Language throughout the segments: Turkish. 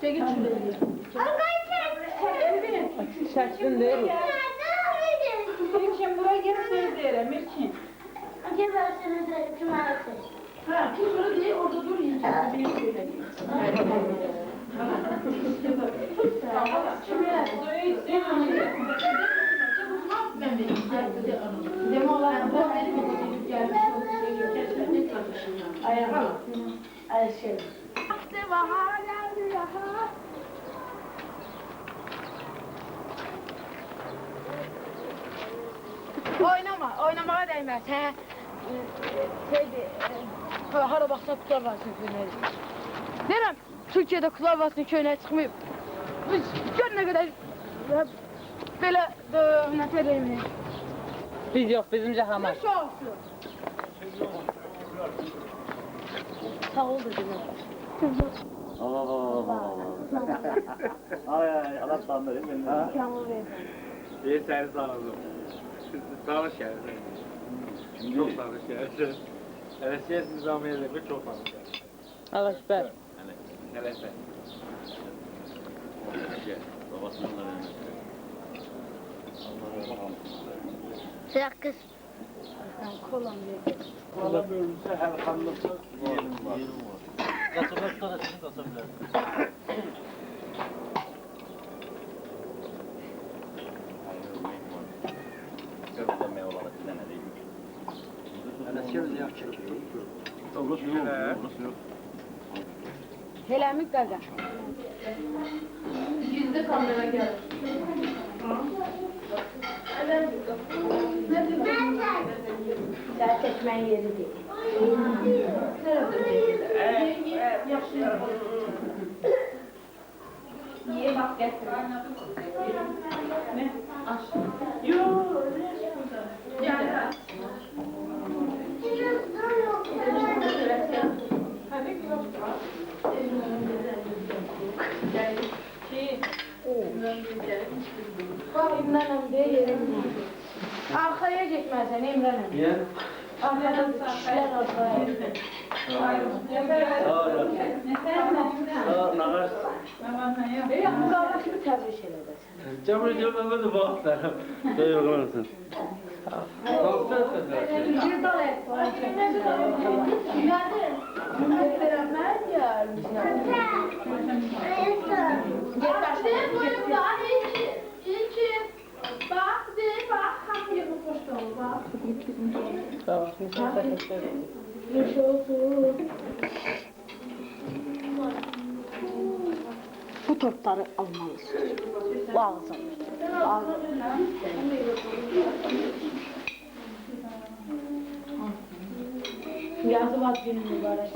Çekil şuraya. Şəklin deyil. Mirçin buraya gel seyredere Mirçin. Gel ben seni de cumartesi. Ha, kim şurada değil orada dur yiyeceğim. Bir şöyle. Demo olarak da benim gidip gelmiş ayağım. Ayşe. Oynamağa değmez. Hara baxsa Kutlar Vadisi'nin köyünədir. Deyirəm, Türkiyədə Kutlar Vadisi'nin köyünə çıxmayıb. Biz gör nə qədər belə nətər deyim. Biz yox, bizimcə hamar. Sağ olsun. Sağ ol da demək. Ay, Allah sanırım ben. Kamil Bey. İyi seni sanırım. Sağ ol şerefine. Çok sağ ol şerefine. Evet, siz nizamiye demek çok sağ ol şerefine. Allah şükür. Hele sen. Babasının da benim. Sıcak kız. Kolam verdi. Valla bölümse her kanlıkta yerim var. Kasabakta da sizin kasablar. Görüldeme olarak size ne diyeyim? Ələskəriz yaxşı. Orası yok, orası yok. Eləmi qaqa. Gizli kamera gel. Dert etmeyin yeri değil. Niye bak getir. Ne? Aç. Yok. Gel. Hadi yok. Gel. İmranım deyə yerim. Arxaya getməsən İmranım. Niyə? Arxadan kişilər arxaya. Sağ nağar. Bu qardaşımı təbrik elədəsən. Cəmur ediyorum ben de bağıtlarım. Şey yok olasın. Bir dal et falan çəkmişlər. Mən yarmışam. Sağ ol. Teşekkür ederim. Bu tortları almalısın. Lazım. Yazı var günün mübarək.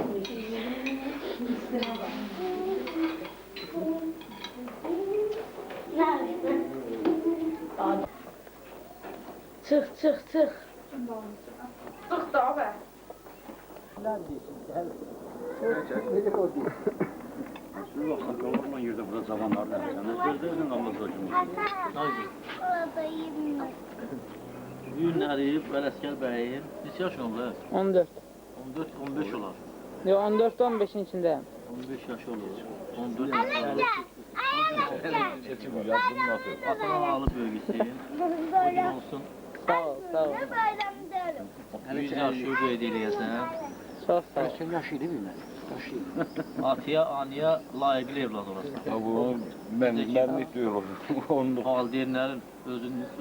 Çıx, çıx, çıx. Çık da be. Siz bakın, olurman yerde burada zamanlarda. Sen sözlerden kalmaz hocam. Orada yiyeyim. Günləri, Ələskər bəyi, neçə yaş olur? 14. 14-15 olar. Yo 14-15'in içindeyim. 15 yaş olur. 14 Seçim yazdım nasıl? Atadan alıp bölgesi. Böyle. Olsun. Sağ ol, sağ ol. Böyle derim. 100 yaşı böylə eləyəsən. Çok sağ ol. Sen yaşıydı mı ben? Atıya, anıya layiqli evlad olasın. Ya bu ben ne diyorum? Onu Valideynlərin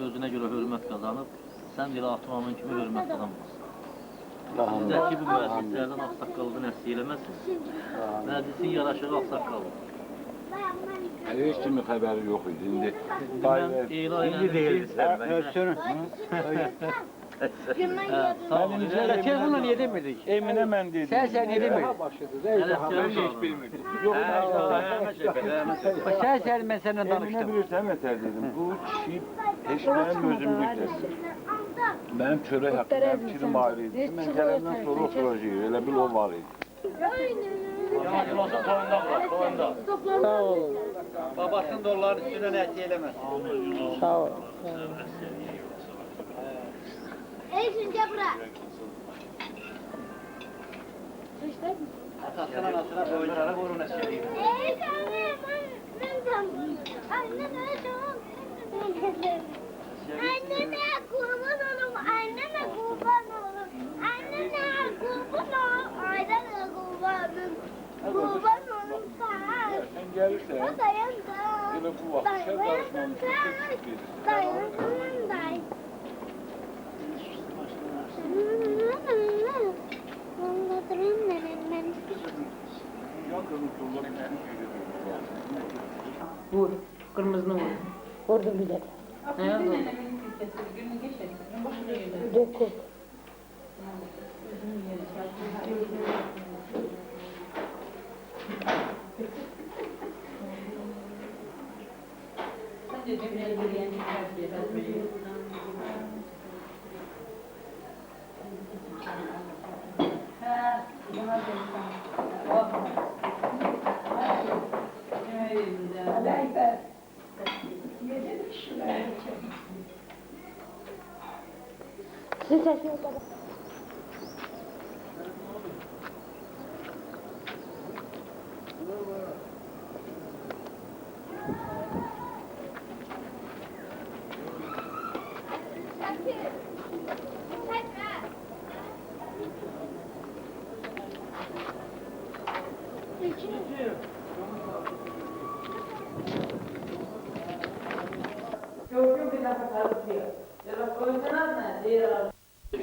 özünə görə hörmət qazanıb, sən bir atamamın kimi hörmət qazanmazsın. Bizdəki bu müəssislərdən ağsaqqalıdan əsli eləməsin. Məclisin yaraşığı ağsaqqalı. hiç kimin haberi yok idi. Şimdi İndi deyilsən. Sağ ol. Telefonla niye demedik? Emine ben dedim. Sen niye demedin? Ben hiç bilmedim. Yok Ben seninle Emine danıştım. bilirsen yeter dedim. Bu çift eşlerin özümlüktir. Benim çörek hakkım, benim çirim ayrıydı. Ben gelemden sonra oturacağım. Öyle bir o var idi. Yamacın olsun toyunda var, toyunda. Sağ ol. Babasının doların üstüne ne etkilemez. Sağ ol. Şimdi bırak. Atasına anasına boyunlara korun eski. Tamam. Annene kurban olun, annene kurban olun. Annene kurban olun, ailene kurbanım. Kurban olun sana. Sen gelirsen, Dayandım. yine bu vakit şey karışmamış. Dayandım. Vur. Kırmızını vur. Vurdum bir de. Ne oldu? Dokuz. Sizin sesiniz baba.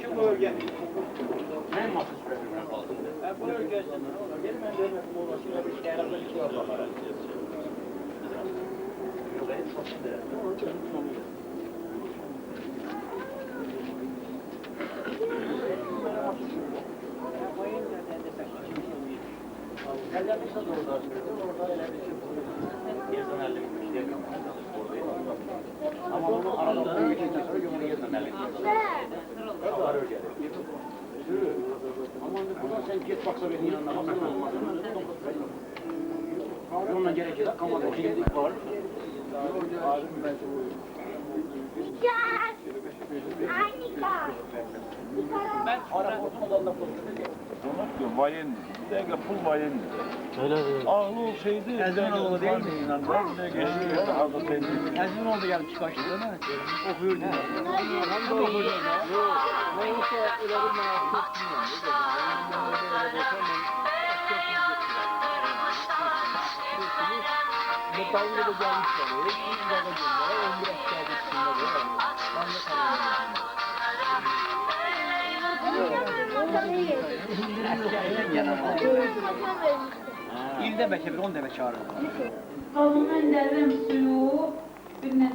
Şu bölge. Ne mahsus bölge kaldı? Bu bölgesinde ne olur? Gelin ben de molasıyla bir kere bir şey yapalım. Ama onu arada koyuyorduktan sonra yumruğu yerden elini. Şavar öyle. Aman buradan sen git baksa benim yanına baksana. Onunla gerekir. Kamada şeylik var. Ben arabanın odasında konuşuyorum. Ona vayen, bir dakika full vayen. Öyle değil. Ağlı olsaydı, Ezmin oğlu değil mi? Ne geçti ya, ağlı seni. Ezmin oldu gelmiş kaçtı değil mi? Okuyor diyor. Bu tavırda da gelmişler. İlk de gelmişler. 11 hafta geçtiğinde İlde belki bir 10 demek çağırır. Kalının derim suyu birine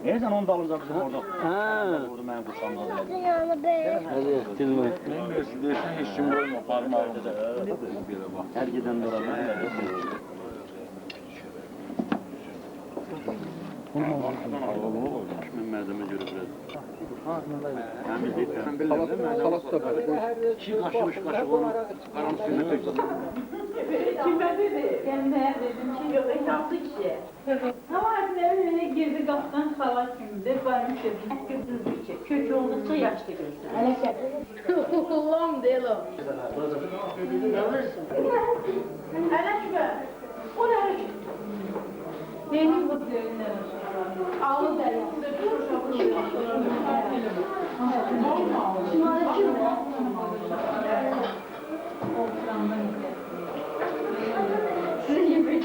Her zaman onu da alırız bizim orada. Orada benim kusamda. Hadi dilme. Ben de size işim olma parmağımda. Her giden duramıyor. Merdeme göre biraz. Salası da var. Çiğ kaşımış kaşık onu karanlık suyuna döktüm. Kime dedi? Kendine dedim ki yok eşaplı kişi. Ama evine girdi kaptan salat kimdi? Varmış dedim kızız bir şey. Kötü oldukça yaşlı göster. Ulan değil o. Ələşmə. O nə? Benim bu düğünler. Ağlı dərisində bir uşaq. Şimalı kimdir? Sizin gibi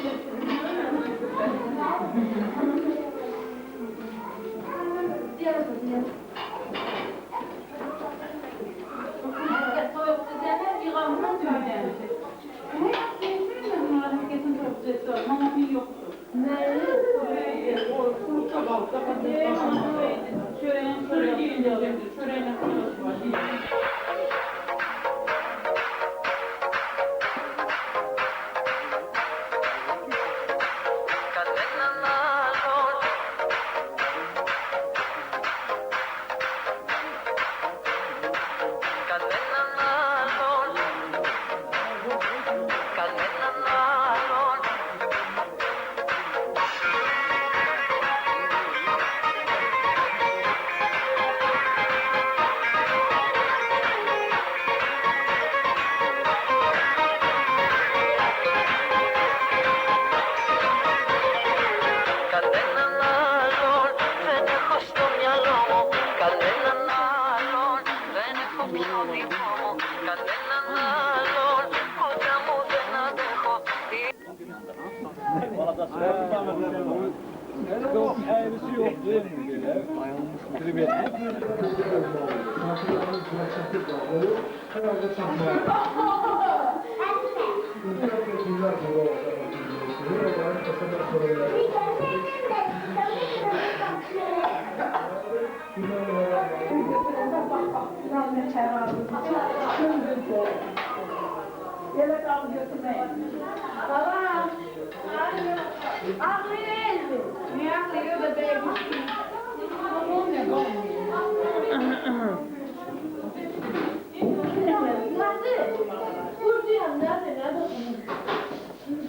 Yok, eğrisi yok değil mi böyle? Tribet. Gel al götürmeyin. Baba. Ağlayın. Niye ağlıyor bebeğim?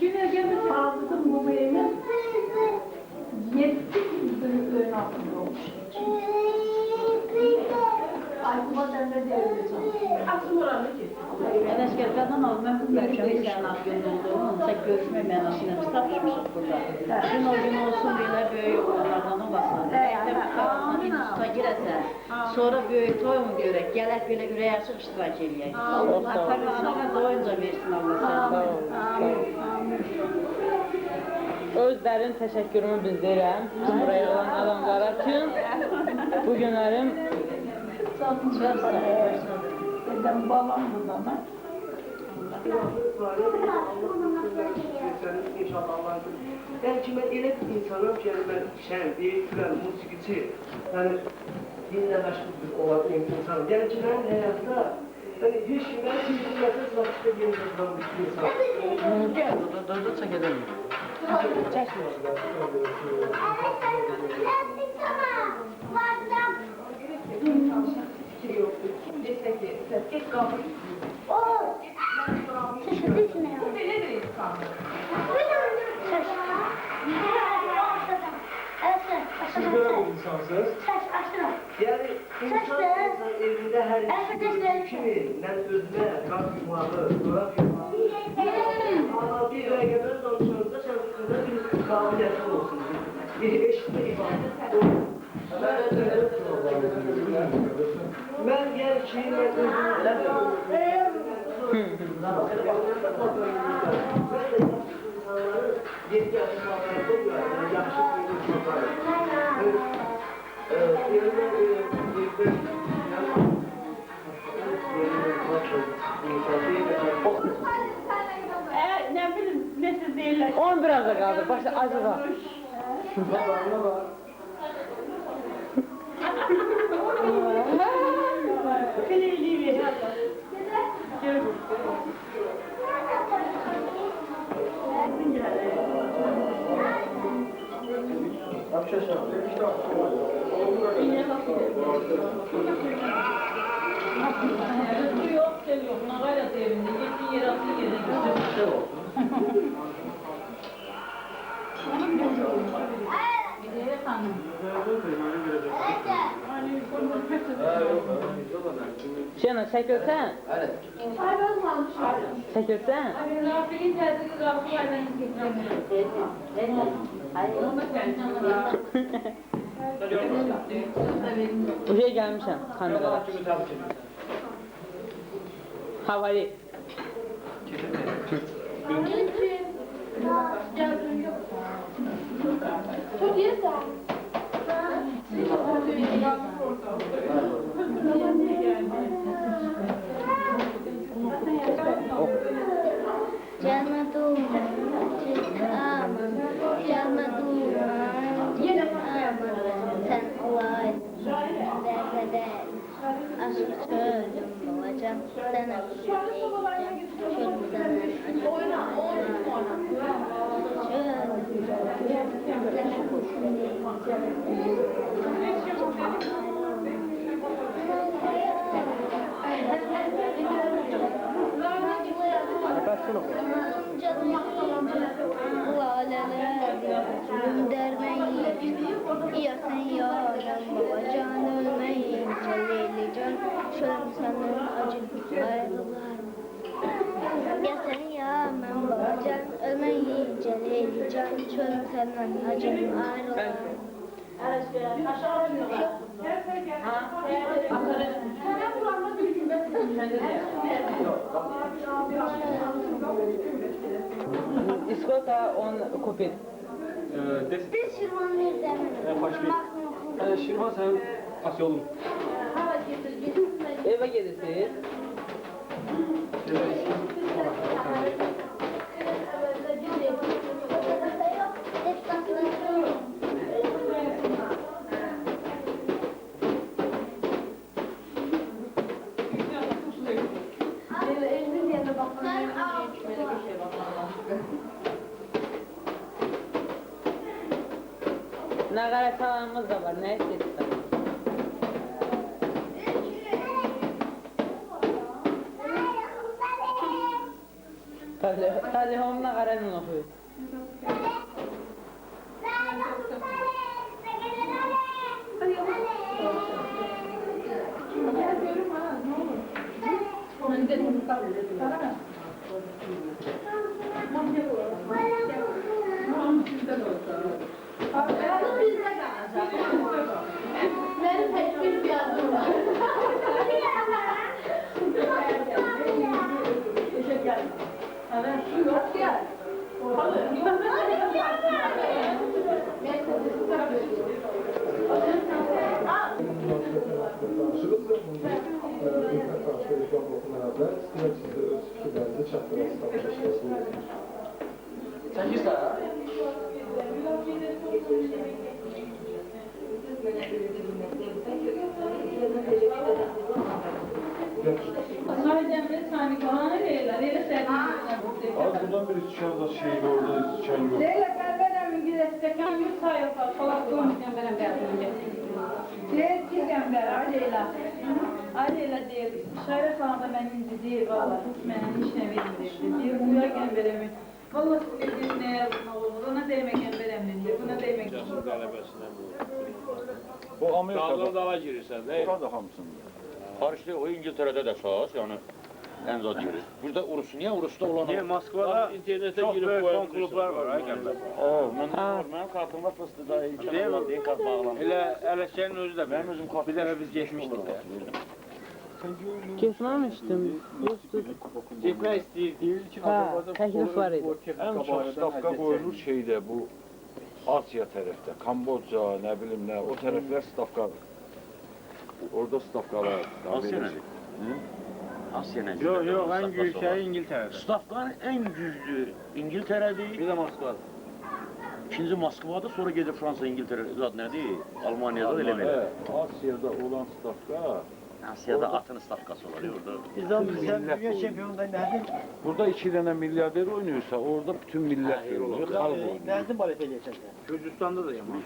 Güne gelip aldım bu bebeğimi. 7 yılın altında olmuş. Aklıma sende devredeceğim. Aklım oranı ki. Ben eşkerden almam. Görüşmeyi sen gönderdim. Sen görüşme mənasıyla biz tapışmışıq burada. Gün o gün olsun belə böyük olanlardan olasın. Məktəb instituta girəsən. Sonra böyük toy mu görək? Gələk belə ürək açıq iştirak eləyək. Allah ana doyunca versin Allah səni. Öz dərin təşəkkürümü bildirirəm bütün buraya olan adamlara ki, bu günlərim Çok sağ ol. Dedem babam burada. İnşallah Allah'ın belki ben elə bir insanım ki, yani ben şənbi, gülen, musiqiçi, yani dinle məşğul bir olan insanım. Yani ki, ben hayatta hani hiç ben sizin vakitdə yeniden olan bir insanım. Gel, da çək edelim. Siz böyle bir insansınız. Yani insan evinde her şey kimi, ben özüne, kalk yumağı, dolap yumağı. Ama bir öğrenmez sonuçlarında şartında bir kabiliyetin olsun. Bir eşitme ibadet olsun. Ben gerçeği ben özümle yedi yaşlılarına koyuyorlar, yakışık bir insanlar. Ne bileyim, ne siz değiller. 10 biraz da kaldı, başta acıda. Fileliği ver. Bu yok, sel yok. Nagayla evinde. Yetin yer atı yerine gidiyor. Bir de hanım. Şena, çəkilsən? Çəkilsən? Rafi'nin tersi Rafi'yle Bu şey gəlmişəm, kamerada. Havayı. Çok iyi Canım sen olay derde aşk çölüm babacım sana söyleyeceğim çölümden Ya sen yarım baba can ölmeyin Celili can şöyle sanırım acı ayrılar Ya sen yarım baba can ölmeyince Leyli can çöl senden acım ayrılan. İskota on kupit. Biz Şirvan verdik. Şirvan sen Asyolun. Eve gelirsiniz. Nagaret alanımız da var. Ne istedik? Tabii hom nagaretin okuyor. Benim pek bir yazım var. Teşekkür ederim. Şu yok ya. Sen gir sağa. Sadece bir tane kalanı değiller. Öyle sevdim. Az buradan bir dışarıda şey orada çay yok. Leyla ben İngilizce kan yüz sayfa falan konuşacağım benim derdimde. Diyeceğim ben Leyla. Leyla diye şaire falan da ben indi değil valla. Hiç benim işine verildi. Diye uyarken veremiyor. Valla siz ne olur ona değmeken veremiyor. Buna değmek. Bu Amerika'da dala girirsən, değil mi? burada hamısında. Karıştı o İngiltere'de de sağız yani en zor yeri. Burada Urus niye Urus'ta olan? Niye Moskvada internete girip fan klublar var ha gəndə. Mən kartımla fıstıda imkanlar değil kart bağlam. Elə Ələşkənin özü də Benim özüm bir dəfə biz geçmişdik də. Kesmemiştim. Getmək istəyirdik. Ha, teklif var idi. En çok stavka koyulur şeyde bu Asya tarafta, Kamboçya, ne bileyim ne, o taraflar stavka. Orada stavkalar. Asya nedir? Asya nedir? Yox, ən güclü İngiltərədə. Stavkanın en güçlü İngiltere'dir. Bir də Moskvada. İkinci Moskva'da sonra gelir Fransa, İngiltere, zat nedir? Almanya'da öyle böyle. Evet, Asya'da olan stavka. Asya'da atın stavkası oluyor orada. Sen dünya şampiyonunda nerede? Burada 2 tane milyarder oynuyorsa orada bütün millet oynuyor, halk oynuyor. Nerede balet edeceksin? Gürcistan'da da yaman.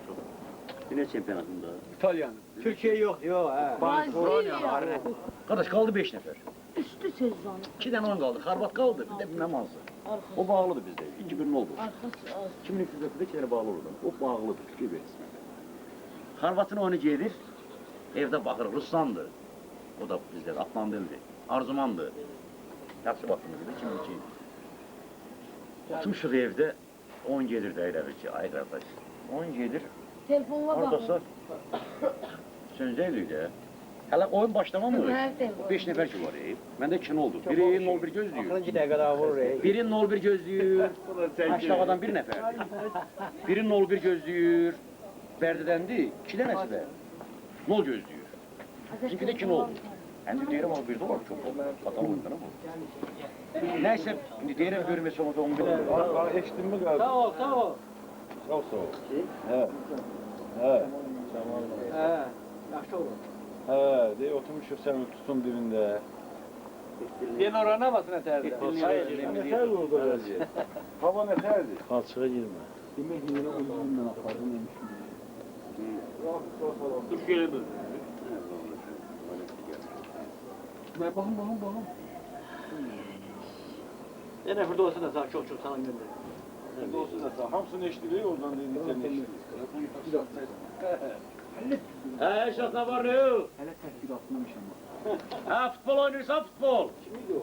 Yine şampiyonatında. İtalyan. Türkiye yok, yok ha. Kardeş kaldı 5 nefer. Üstü sezon. 2 tane on kaldı. Harbat kaldı. Bir de bilmem azdı. O bağlıdır bizde. 2-1 oldu. Arkası az. 2003'de 2 tane bağlı oldu. O bağlıdır. Gibi. Harbat'ın onu gelir. Evde bakır. Ruslandı. O da bizde. Atlandırıldı. Arzumandı. Yaxşı vaxtımız idi. 2002. Oturmuşuq evde. 10 gelir de eylədir ay qardaş. 10 gelir. Telefonla Oradasa bakın. sözləydik də. Hələ oyun başlamamış. Hər telefon. 5 nəfər ki var. Məndə 2 oldu. Biri 01 gözlüyor. Akıllı dakikada vurur. Biri 01 gözlüyor. Aşağıdan bir nəfər. Biri 01 gözlüyor. Bərdədəndi. 2 dənəsi də 0 gözlüyor. Çünki də 2 oldu. Həndə deyirəm o bir də var. Çox fatal oyundan bu. Nəysə, indi deyirəm görməsə onu da 11 olur. Bak eşittin mi galiba? Sağ ol, sağ ol. Çok sağ ol. He. He. Hə, yaxşı olur. He. De oturmuşuz sen tutun birinde. Ben orana basın etərdi. Ne ter orada böyle? Hava ne terdi? Açığa girmə. Demek yine uyumundan apardım demiş. Dur geri dur. Bakın. Ne burada olsa da sana çok sana gönder. Burada olsun da sağ. Hamsını eşitliyor oradan dedi sen eşitliyor. Hə, Şah nə var ne yok? Hele teşkilatlamış ama. Hə, futbol oynayırsan futbol. Kimiydi o?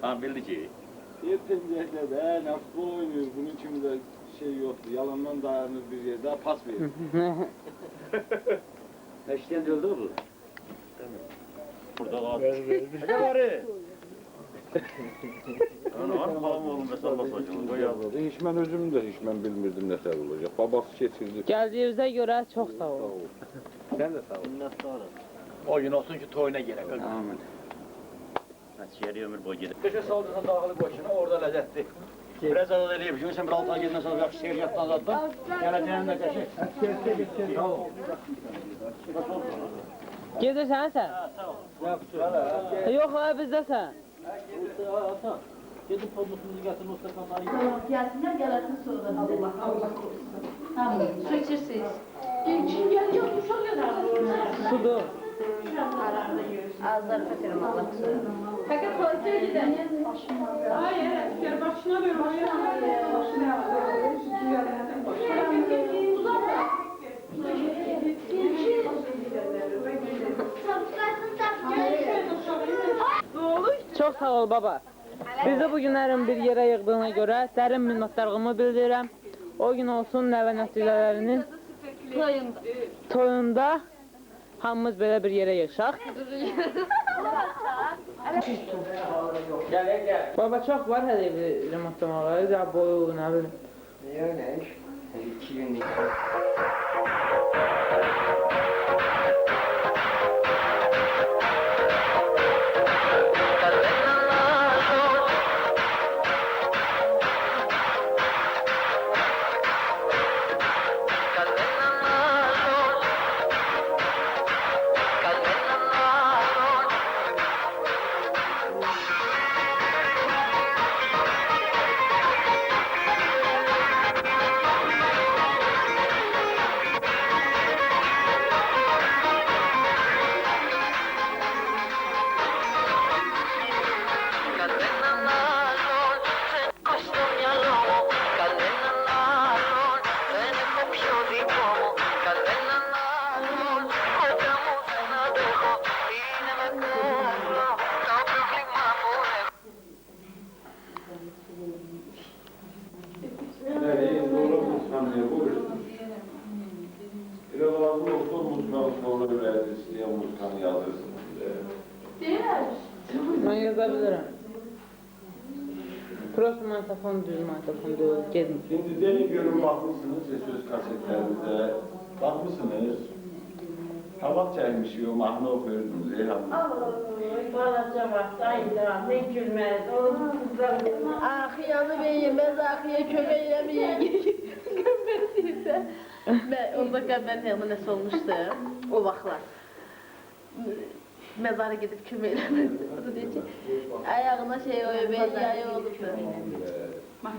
Ha bildi ki. Bir pencerede de nasıl oynuyor, bunun içinde şey yoktu, yalandan dayanır bir yerde, pas verir. Eşleyen de öldü mü bu? Burada kal. Ne var? Ana var falan oğlum mesela basacağım. Koy yazdı. Hiç ben özüm de hiç ben bilmirdim ne kadar olacak. Babası getirdi. Gəldiyinizə görə çox sağ ol. Sen de sağ ol. Minnettarım. O gün olsun ki toyuna gerek. Amin. Şehri ömür boyu gider. Köşe saldırsan dağılı boşuna orada lezzetli. Biraz azad edeyim. Şimdi sen bir altına gidin sonra bir şehir yattan azaddan. Geleceğin de köşe. Tamam. Gedirsən sən? Yox, ha, bizdəsən. Ata, gidin pomutumuzu getirin o stakanları yiyin. Gelsinler gelesin sonra. Allah korusun. Tamam. Su içirsiniz. Kim gelecek uşak yazar. Sudur. Ağızları fethederim Allah korusun. Fakat tuvalete gidelim. Hayır, asker başına ver. Başına Çox sağ ol baba. Bizi bu günlərin bir yerə yığdığına görə dərin minnətdarlığımı bildirirəm. O gün olsun nəvə nəticələrinin toyunda hamımız belə bir yerə yığışaq. Baba çox var hələ bir remontlamaları, ya boyu, nə bilim. Ne iş? 2 günlük. Mən yaza bilirəm. Prost mantafon, düz mantafon deyil, gedin. Şimdi demin görün bakmışsınız söz kasetlerinize. Bakmışsınız. Tabak çaymış, mahnı okuyordunuz. Balaca vaxt, ayılar, ne gülmez, oğlum kızlar. Axiyanı beyemez, axiye kömək eləməyək. Gömməsinsə. Mən onda qəmbər nəsə olmuşdu, o vaxtlar. Mezara gidip kömək eləməzdi. O da deyir ki, ayağına şey o ebeğin yayı olubdu.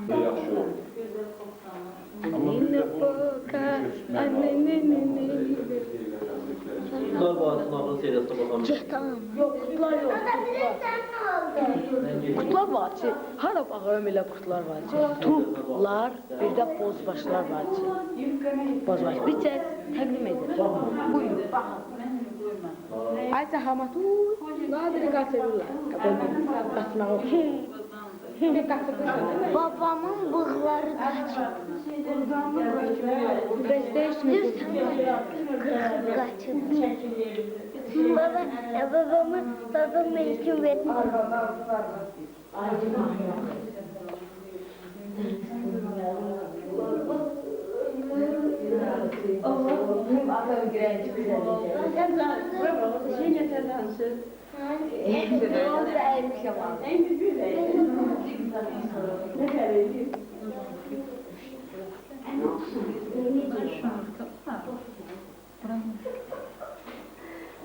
Yaxşı oldu. Nene boka, annenenene. Kutlar Vadisi'nin seyresine bakalım. Yok, kutlar yok. Kutlar Vadisi, hara baxıram elə kutlar Vadisi. Turplar, bir də bozbaşlar Vadisi. Bozbaş, bir çək təqdim edir. Buyurun. Ayça hamatu, nadiri qaçırırlar. Qaçmağı oxuyur. Babamın bığları kaçır. Babama ilkin verdim.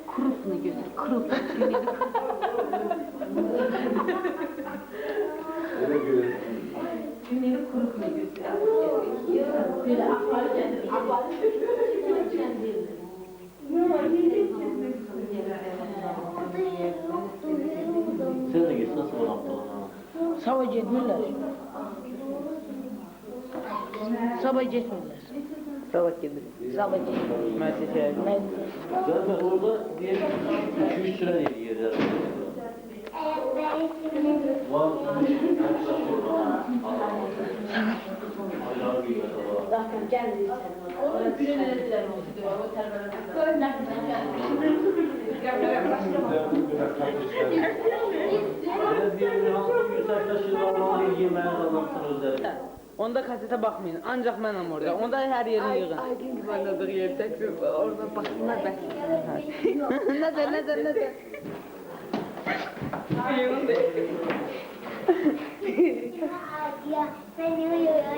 Kurupunu götür, kurup. Günleri kurupunu götür. Böyle akları getir, akları götür. Sen de git nasıl bana? Sabah getmirlər. Sabah getmirlər. Sabah gedir. Sabah getmirlər. Mən seçərəm. Zaten orada diyelim 2-3 sıra yerler. Onun günü neler oldu? O terbiyeler. Onda kasete bakmayın. Ancak benim orada. Onda her yerini yığın. Aydın gibi oynadığı yerde orada baksınlar ben. Nedir? Ben uyuyorum.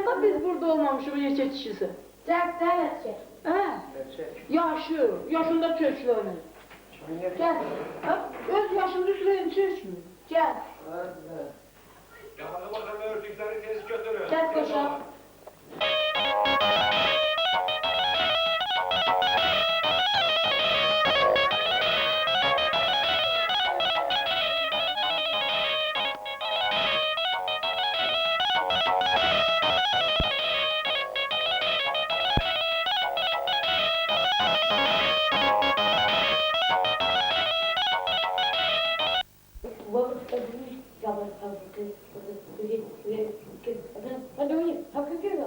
Ha biz burada olmamışız bu neçə kişisi. Yaşında çökülü onun. Gel. Ha, öz yaşında süreyin çökmü. Gel. Hadi bakalım örtükleri tez götürün. Gel koşa. Hadi oynayın. Hakkı gel.